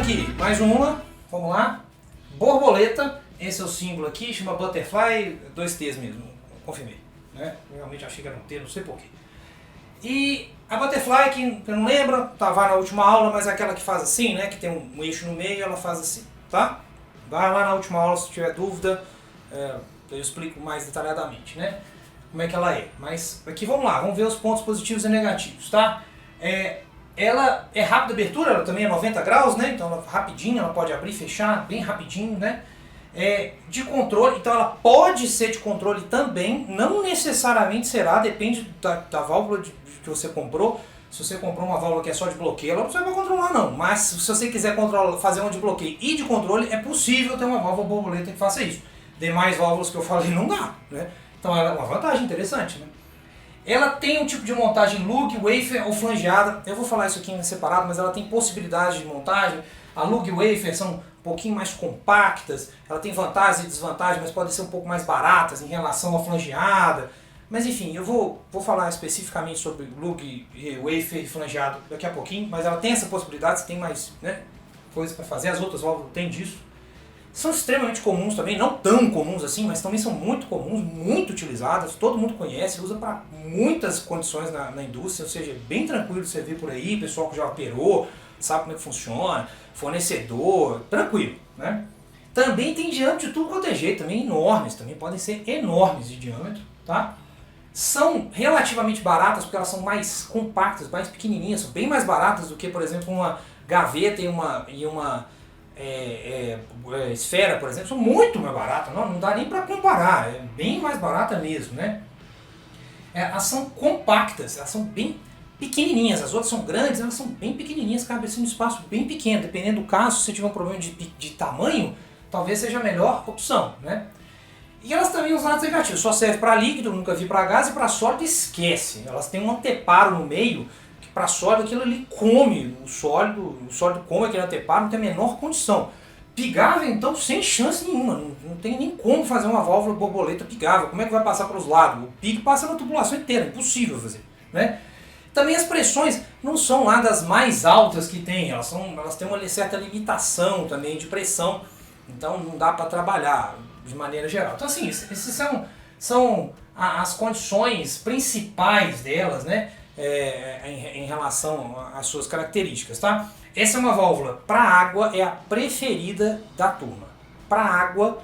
aqui, mais uma, vamos lá. Borboleta, esse é o símbolo aqui, chama Butterfly, 2 T's mesmo, confirmei. Né? Realmente achei que era um T, não sei porquê. E a Butterfly, que eu não lembro, estava na última aula, mas é aquela que faz assim, né? Que tem um eixo no meio e ela faz assim, tá? Vai lá na última aula se tiver dúvida, eu explico mais detalhadamente, né? Como é que ela é. Mas aqui vamos lá, vamos ver os pontos positivos e negativos, tá? Ela é rápida abertura, ela também é 90 graus, né? Então ela rapidinho, ela pode abrir e fechar bem rapidinho, né? De controle, então ela pode ser de controle também, não necessariamente será, depende da válvula que você comprou. Se você comprou uma válvula que é só de bloqueio, ela não vai controlar não, mas se você quiser fazer uma de bloqueio e de controle, é possível ter uma válvula borboleta que faça isso. Demais válvulas que eu falei não dá, né? Então ela é uma vantagem interessante, né? Ela tem um tipo de montagem lug, wafer ou flangeada. Eu vou falar isso aqui em separado, mas ela tem possibilidades de montagem. A lug e wafer são um pouquinho mais compactas, ela tem vantagens e desvantagens, mas podem ser um pouco mais baratas em relação à flangeada. Mas enfim, eu vou falar especificamente sobre lug, wafer e flangeado daqui a pouquinho, mas ela tem essa possibilidade, você tem mais, né, coisas para fazer, as outras válvulas têm disso. São extremamente comuns também, não tão comuns assim, mas também são muito comuns, muito utilizadas, todo mundo conhece, usa para muitas condições na indústria, ou seja, é bem tranquilo de você ver por aí, pessoal que já operou, sabe como é que funciona, fornecedor, tranquilo, né? Também tem diâmetro de tudo quanto é jeito, também enormes, também podem ser enormes de diâmetro, tá? São relativamente baratas porque elas são mais compactas, mais pequenininhas, são bem mais baratas do que, por exemplo, uma gaveta e uma esfera, por exemplo, são muito mais baratas, não dá nem para comparar, é bem mais barata mesmo, né? Elas são compactas, elas são bem pequenininhas, as outras são grandes, elas são bem pequenininhas, cabe assim no espaço bem pequeno, dependendo do caso, se você tiver um problema de tamanho, talvez seja a melhor opção, né? E elas também os lados negativos, só serve para líquido, nunca vi para gás, e para sólido esquece, elas têm um anteparo no meio, que para sólido aquilo ali come, o sólido come aquele anteparo, não tem a menor condição. Pigável então sem chance nenhuma, não tem nem como fazer uma válvula borboleta pigável, como é que vai passar pelos lados? O pique passa na tubulação inteira, impossível fazer, né? Também as pressões não são lá das mais altas que tem, elas têm uma certa limitação também de pressão, então não dá para trabalhar de maneira geral. Então assim, esses são as condições principais delas, né, em relação às suas características, tá? Essa é uma válvula para água, é a preferida da turma. Para água,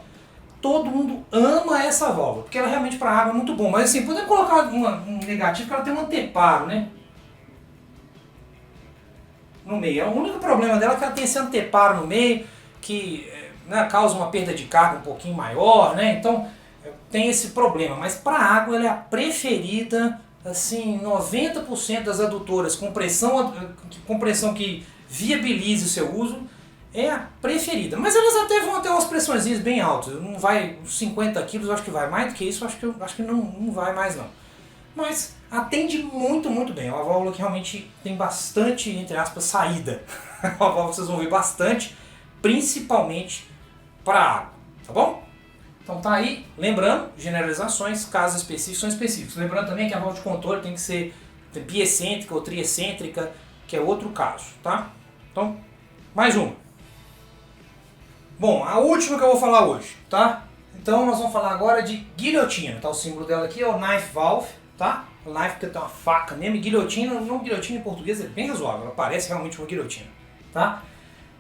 todo mundo ama essa válvula, porque ela realmente para água é muito bom, mas assim, podemos colocar um negativo que ela tem um anteparo, né? No meio. O único problema dela é que ela tem esse anteparo no meio, que causa uma perda de carga um pouquinho maior, né? Então tem esse problema, mas para água ela é a preferida, assim, 90% das adutoras com pressão que viabilize o seu uso, é a preferida. Mas elas até vão ter umas pressões bem altas, não vai 50 kg, eu acho que vai mais do que isso, acho que não vai mais não. Mas atende muito, muito bem. É uma válvula que realmente tem bastante, entre aspas, saída. É uma válvula que vocês vão ver bastante, principalmente para água, tá bom? Então tá aí, lembrando, generalizações, casos específicos são específicos. Lembrando também que a válvula de controle tem que ser biexcêntrica ou triexcêntrica, que é outro caso, tá? Então, mais uma. Bom, a última que eu vou falar hoje, tá? Então nós vamos falar agora de guilhotina, tá? O símbolo dela aqui é o knife valve, tá? O knife que tem uma faca mesmo, e guilhotina, não guilhotina em português é bem razoável, ela parece realmente uma guilhotina, tá?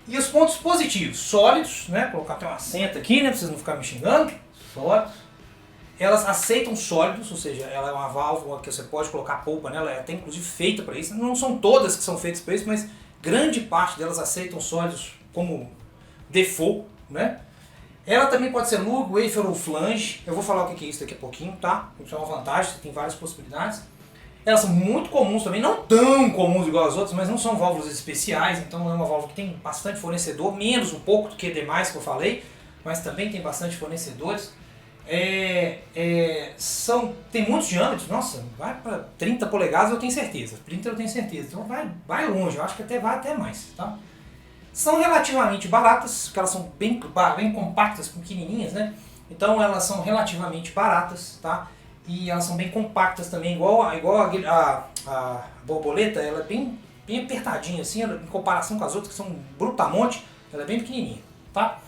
E os pontos positivos, sólidos, né? Vou colocar até um acento aqui, né? Pra vocês não ficarem me xingando, sólidos. Elas aceitam sólidos, ou seja, ela é uma válvula que você pode colocar polpa nela, ela é até inclusive feita para isso. Não são todas que são feitas para isso, mas grande parte delas aceitam sólidos como default, né? Ela também pode ser lug, wafer ou flange. Eu vou falar o que é isso daqui a pouquinho, tá? Isso é uma vantagem, tem várias possibilidades. Elas são muito comuns também, não tão comuns igual as outras, mas não são válvulas especiais, então é uma válvula que tem bastante fornecedor, menos um pouco do que demais que eu falei, mas também tem bastante fornecedores. Tem muitos diâmetros, nossa, vai para 30 polegadas eu tenho certeza, 30 eu tenho certeza, então vai longe, eu acho que vai até mais, tá? São relativamente baratas, porque elas são bem compactas, pequenininhas, né? Então elas são relativamente baratas, tá? E elas são bem compactas também, igual a borboleta, ela é bem apertadinha assim, em comparação com as outras que são brutamonte, ela é bem pequenininha, tá?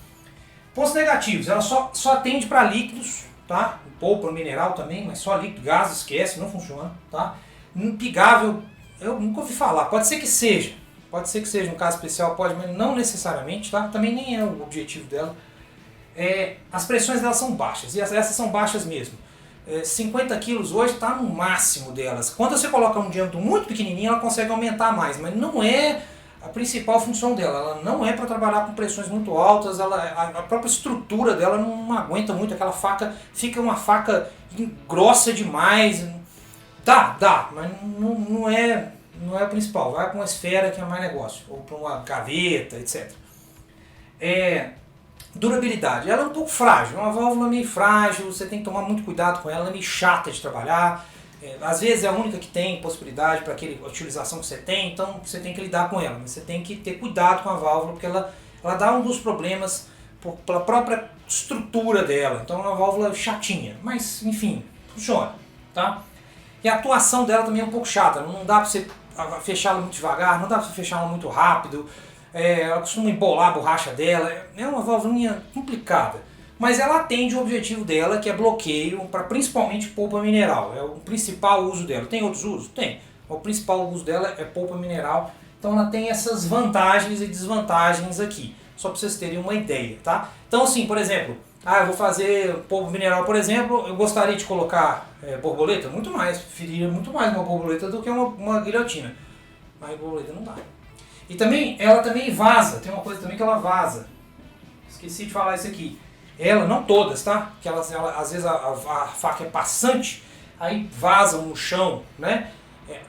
Pontos negativos, ela só atende para líquidos, tá? Polpa mineral também, mas só líquido, gás, esquece, não funciona, tá? Pigável, eu nunca ouvi falar, pode ser que seja um caso especial, pode, mas não necessariamente, tá? Também nem é o objetivo dela. As pressões delas são baixas, e essas são baixas mesmo. 50 quilos hoje está no máximo delas. Quando você coloca um diâmetro muito pequenininho, ela consegue aumentar mais, mas não é a principal função dela. Ela não é para trabalhar com pressões muito altas, a própria estrutura dela não aguenta muito, aquela faca fica uma faca grossa demais. Dá, mas não é o principal. Vai para uma esfera que é mais negócio, ou para uma gaveta, etc. Durabilidade, ela é um pouco frágil, é uma válvula meio frágil, você tem que tomar muito cuidado com ela é meio chata de trabalhar, às vezes é a única que tem possibilidade para aquela utilização que você tem, então você tem que lidar com ela, mas você tem que ter cuidado com a válvula, porque ela dá um dos problemas pela própria estrutura dela, então é uma válvula chatinha, mas enfim, funciona, tá? E a atuação dela também é um pouco chata, não dá para você fechá-la muito devagar, não dá para você fechá-la muito rápido, ela costuma embolar a borracha dela, é uma válvula complicada, mas ela atende o objetivo dela, que é bloqueio para principalmente polpa mineral, é o principal uso dela. Tem outros usos? Tem, o principal uso dela é polpa mineral, então ela tem essas vantagens e desvantagens aqui, só para vocês terem uma ideia, tá? Então assim, por exemplo, eu vou fazer polpa mineral, por exemplo, eu gostaria de colocar borboleta, preferiria muito mais uma borboleta do que uma guilhotina, mas borboleta não dá. E também, ela também vaza, tem uma coisa também que ela vaza. Esqueci de falar isso aqui. Ela, não todas, tá? Porque às vezes a faca é passante, aí vazam no chão, né?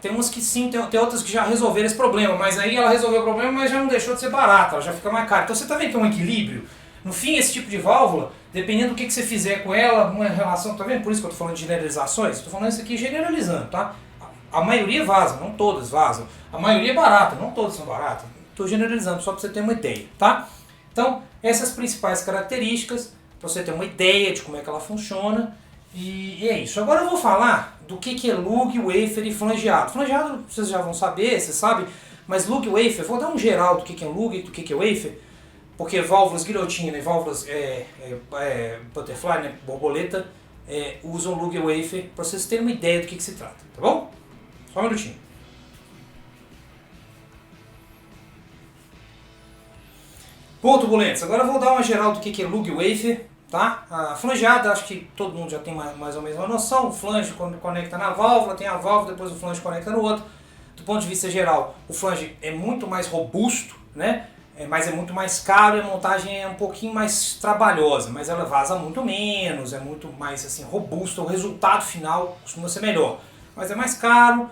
Tem umas que sim, tem outras que já resolveram esse problema, mas aí ela resolveu o problema, mas já não deixou de ser barata, ela já fica mais cara. Então você tá vendo que é um equilíbrio? No fim, esse tipo de válvula, dependendo do que você fizer com ela, uma relação, tá vendo? Por isso que eu tô falando de generalizações, tô falando isso aqui generalizando, tá? A maioria vaza, não todas vazam. A maioria é barata, não todas são baratas. Estou generalizando só para você ter uma ideia, tá? Então, essas principais características, para você ter uma ideia de como é que ela funciona. E é isso. Agora eu vou falar do que é lug, wafer e flangeado. Flangeado vocês já vão saber, vocês sabem, mas lug e wafer, vou dar um geral do que é lug e do que é wafer, porque válvulas guilhotina e válvulas butterfly, né, borboleta, usam lug e wafer para vocês terem uma ideia do que se trata, tá bom? Só um minutinho. Bom, turbulentos, agora eu vou dar uma geral do que é lug e wafer, tá? A flangeada, acho que todo mundo já tem mais ou menos uma noção. O flange conecta na válvula, tem a válvula, depois o flange conecta no outro. Do ponto de vista geral, o flange é muito mais robusto, né? Mas é muito mais caro e a montagem é um pouquinho mais trabalhosa, mas ela vaza muito menos, é muito mais assim, robusta, o resultado final costuma ser melhor. Mas é mais caro,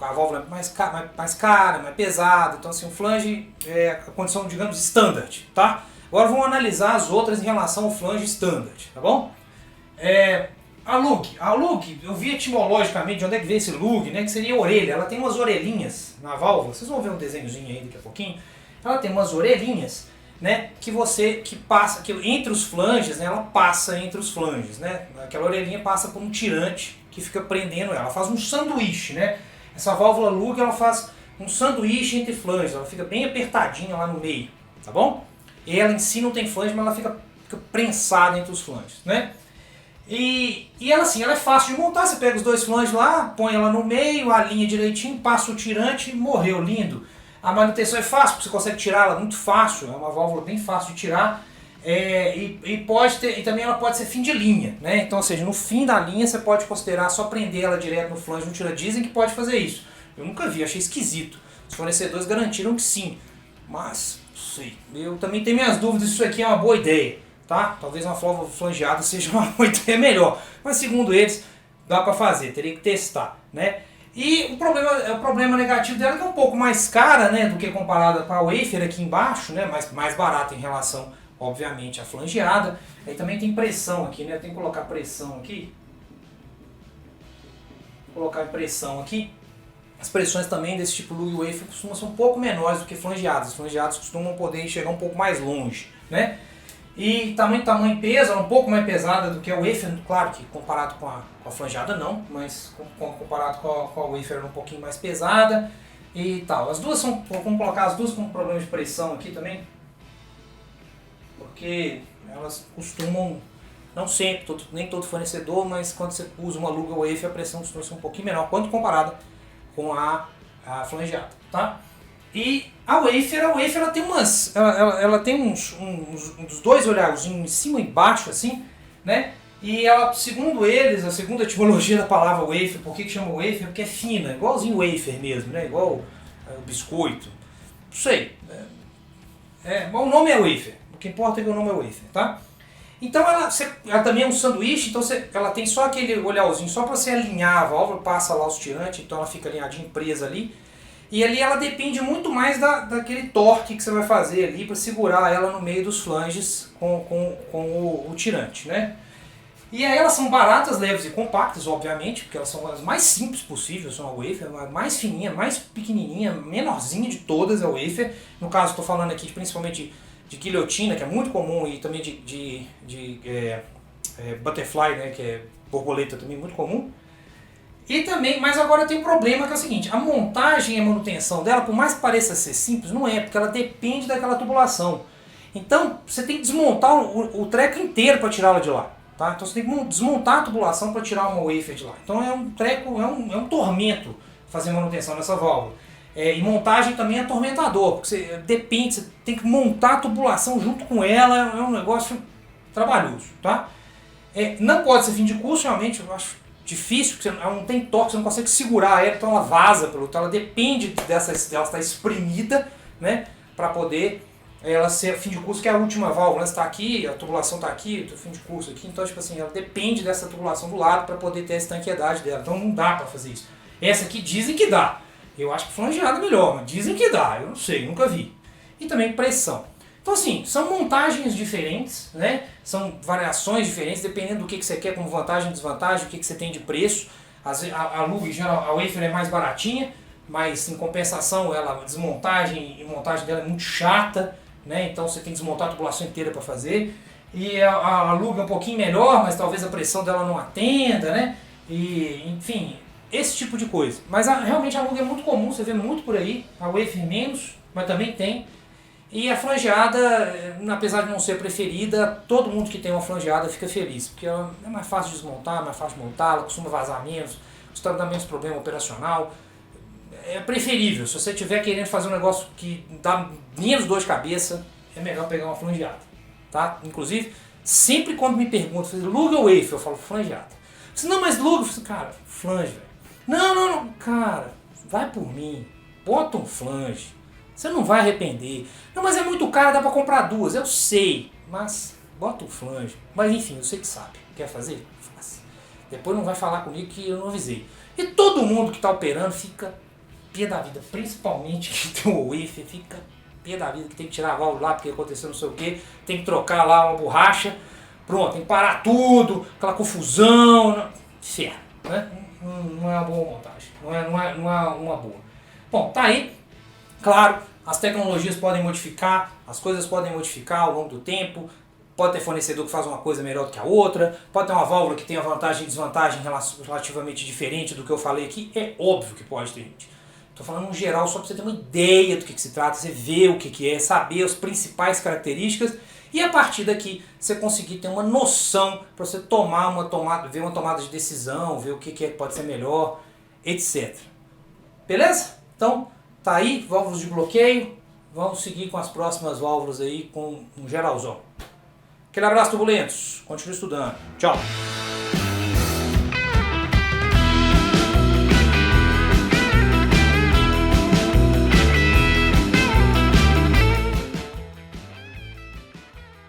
a válvula é mais cara, mais pesada, então assim, o flange é a condição, digamos, standard, tá? Agora vamos analisar as outras em relação ao flange standard, tá bom? A lug, eu vi etimologicamente de onde é que veio esse lug, né, que seria a orelha, ela tem umas orelhinhas na válvula, vocês vão ver um desenhozinho aí daqui a pouquinho, ela tem umas orelhinhas, né, que entre os flanges, né, ela passa entre os flanges, né, aquela orelhinha passa por um tirante que fica prendendo ela faz um sanduíche, né? Essa válvula lug ela faz um sanduíche entre flanges, ela fica bem apertadinha lá no meio, tá bom? E ela em si não tem flange, mas ela fica prensada entre os flanges, né? E ela assim, ela é fácil de montar, você pega os dois flanges lá, põe ela no meio, alinha direitinho, passa o tirante e morreu, lindo. A manutenção é fácil, porque você consegue tirar ela muito fácil, é uma válvula bem fácil de tirar. E também ela pode ser fim de linha, né? Então, ou seja, no fim da linha você pode considerar só prender ela direto no flange, não tira. Dizem que pode fazer isso. Eu nunca vi, achei esquisito. Os fornecedores garantiram que sim, mas não sei. Eu também tenho minhas dúvidas se isso aqui é uma boa ideia, tá? Talvez uma válvula flangeada seja uma boa ideia melhor, mas segundo eles dá para fazer, teria que testar, né? E o problema negativo dela é que é um pouco mais cara, né, do que comparada com a wafer aqui embaixo, né, mais barata em relação, obviamente, à flangeada. Aí também tem pressão aqui, né, tem que colocar pressão aqui. Vou colocar pressão aqui. As pressões também desse tipo lug wafer costumam ser um pouco menores do que flangeadas. As flangeadas costumam poder chegar um pouco mais longe, né? E tamanho e peso, ela é um pouco mais pesada do que a wafer, claro que comparado com a flangeada não, mas comparado com a wafer ela é um pouquinho mais pesada e tal. As duas vamos colocar as duas com problema de pressão aqui também. porque elas costumam, não sempre, nem todo fornecedor, mas quando você usa uma Luga Wafer a pressão costuma ser um pouquinho menor, quando comparada com a flangeada, tá? E a wafer ela tem ela tem uns dois olharzinhos em cima e embaixo assim, né? E ela, segundo eles, a segunda etimologia da palavra wafer, por que chama wafer? Porque é fina, igualzinho wafer mesmo, né? Igual o biscoito. Não sei. O nome é wafer. O que importa é que o nome é wafer, tá? Então ela também é um sanduíche, então ela tem só aquele olharzinho, só para você alinhar a válvula, passa lá os tirantes, então ela fica alinhadinha, presa ali. E ali ela depende muito mais daquele torque que você vai fazer ali para segurar ela no meio dos flanges com o tirante, né? E aí elas são baratas, leves e compactas, obviamente, porque elas são as mais simples possíveis, são a wafer, a mais fininha, mais pequenininha, menorzinha de todas é a wafer. No caso estou falando aqui principalmente de guilhotina, que é muito comum, e também de butterfly, né, que é borboleta também muito comum. E também, mas agora tem um problema que é o seguinte, a montagem e a manutenção dela, por mais que pareça ser simples, não é, porque ela depende daquela tubulação. Então você tem que desmontar o treco inteiro para tirá-la de lá. Tá? Então você tem que desmontar a tubulação para tirar uma wafer de lá. Então é um treco, é um tormento fazer manutenção nessa válvula. E montagem também é atormentador, porque você depende, você tem que montar a tubulação junto com ela, é um negócio trabalhoso. Tá? Não pode ser fim de curso, realmente, eu acho difícil, porque ela não tem torque, você não consegue segurar ela, então ela vaza, então ela depende dela estar espremida, né, para poder ela ser fim de curso, que é a última válvula, né? Está aqui, a tubulação está aqui, o fim de curso aqui, então tipo assim, ela depende dessa tubulação do lado para poder ter a estanqueidade dela, então não dá para fazer isso. Essa aqui dizem que dá, eu acho que flangeada é melhor, mas dizem que dá, eu não sei, nunca vi. E também pressão. Então assim, são montagens diferentes, né? São variações diferentes, dependendo do que você quer como vantagem e desvantagem, o que você tem de preço. A Luga, em geral, a wafer é mais baratinha, mas em compensação a desmontagem e montagem dela é muito chata, né? Então você tem que desmontar a tubulação inteira para fazer. E a Luga é um pouquinho melhor, mas talvez a pressão dela não atenda, né? E, enfim, esse tipo de coisa. Mas realmente a Luga é muito comum, você vê muito por aí, a wafer menos, mas também tem. E a flangeada, apesar de não ser preferida, todo mundo que tem uma flangeada fica feliz, porque ela é mais fácil de desmontar, mais fácil de montar, ela costuma vazar menos, costuma dar menos problema operacional. É preferível, se você estiver querendo fazer um negócio que dá menos dor de cabeça, é melhor pegar uma flangeada. Tá? Inclusive, sempre quando me perguntam, Luga ou wafer, eu falo flangeada. Você não, mas Luga, eu falo, cara, flange, velho. Não, cara, vai por mim, bota um flange. Você não vai arrepender. Não, mas é muito caro, dá pra comprar duas. Eu sei, mas bota um flange. Mas enfim, eu sei que sabe. Quer fazer? Faça. Depois não vai falar comigo que eu não avisei. E todo mundo que tá operando fica pé da vida. Principalmente que tem o wafer, fica pé da vida. Que tem que tirar a válvula lá porque aconteceu não sei o que. Tem que trocar lá uma borracha. Pronto, tem que parar tudo. Aquela confusão. Ferro, né? Não é uma boa montagem. Não é uma boa. Bom, tá aí. Claro, as tecnologias podem modificar, as coisas podem modificar ao longo do tempo, pode ter fornecedor que faz uma coisa melhor do que a outra, pode ter uma válvula que tenha vantagem e desvantagem relativamente diferente do que eu falei aqui, é óbvio que pode ter, gente. Estou falando no geral só para você ter uma ideia do que se trata, você ver o que é, saber as principais características e a partir daqui você conseguir ter uma noção para você tomar ver uma tomada de decisão, ver o que pode ser melhor, etc. Beleza? Então, tá aí, válvulas de bloqueio. Vamos seguir com as próximas válvulas aí com um geralzão. Aquele abraço, turbulentos. Continue estudando. Tchau.